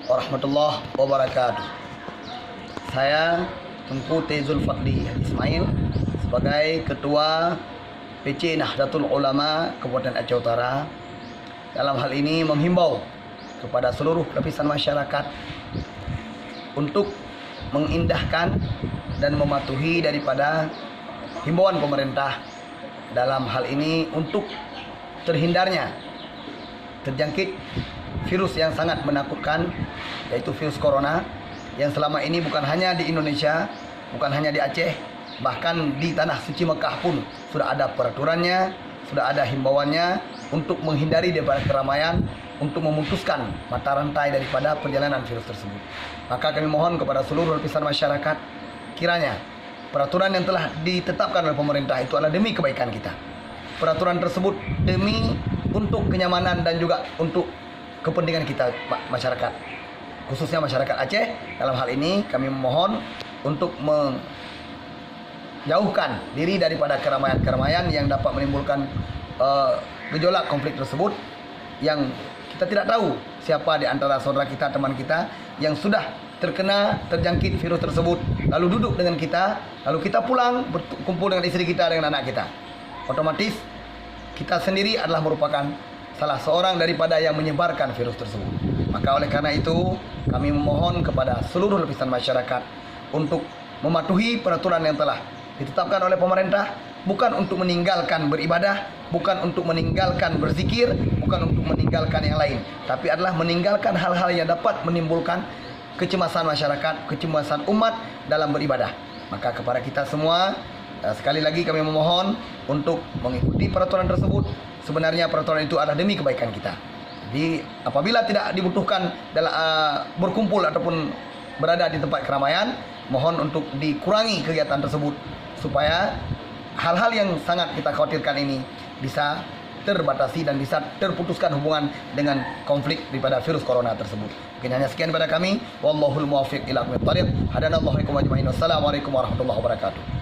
warahmatullahi wabarakatuh. Saya Tengku T. Zulfaqdi Ismail sebagai Ketua PC Nahdlatul Ulama Kabupaten Aceh Utara dalam hal ini menghimbau kepada seluruh lapisan masyarakat untuk mengindahkan dan mematuhi daripada himbauan pemerintah dalam hal ini untuk terhindarnya terjangkit virus yang sangat menakutkan, yaitu virus corona yang selama ini bukan hanya di Indonesia, bukan hanya di Aceh, bahkan di tanah suci Mekah pun sudah ada peraturannya, sudah ada himbauannya untuk menghindari daripada keramaian, untuk memutuskan mata rantai daripada perjalanan virus tersebut. Maka kami mohon kepada seluruh lapisan masyarakat, kiranya peraturan yang telah ditetapkan oleh pemerintah itu adalah demi kebaikan kita. Peraturan tersebut demi untuk kenyamanan dan juga untuk kepentingan kita masyarakat, khususnya masyarakat Aceh. Dalam hal ini kami memohon untuk menjauhkan diri daripada keramaian-keramaian yang dapat menimbulkan gejolak konflik tersebut, yang kita tidak tahu siapa di antara saudara kita, teman kita yang sudah terjangkit virus tersebut, lalu duduk dengan kita, lalu kita pulang berkumpul dengan istri kita, dengan anak kita. Otomatis kita sendiri adalah merupakan salah seorang daripada yang menyebarkan virus tersebut. Maka oleh karena itu kami memohon kepada seluruh lapisan masyarakat untuk mematuhi peraturan yang telah ditetapkan oleh pemerintah, bukan untuk meninggalkan beribadah, bukan untuk meninggalkan berzikir, bukan untuk meninggalkan yang lain, tapi adalah meninggalkan hal-hal yang dapat menimbulkan kecemasan masyarakat, kecemasan umat dalam beribadah. Maka kepada kita semua, sekali lagi kami memohon untuk mengikuti peraturan tersebut. Sebenarnya peraturan itu adalah demi kebaikan kita. Jadi apabila tidak dibutuhkan dalam berkumpul ataupun berada di tempat keramaian, mohon untuk dikurangi kegiatan tersebut supaya hal-hal yang sangat kita khawatirkan ini bisa terbatasi dan bisa terputuskan hubungan dengan konflik daripada virus corona tersebut. Mungkin hanya sekian pada kami. Wallahul muwaffiq ila aqwamit thariq. Hadanallahu wa iyyakum ajmain. Wassalamualaikum warahmatullahi wabarakatuh.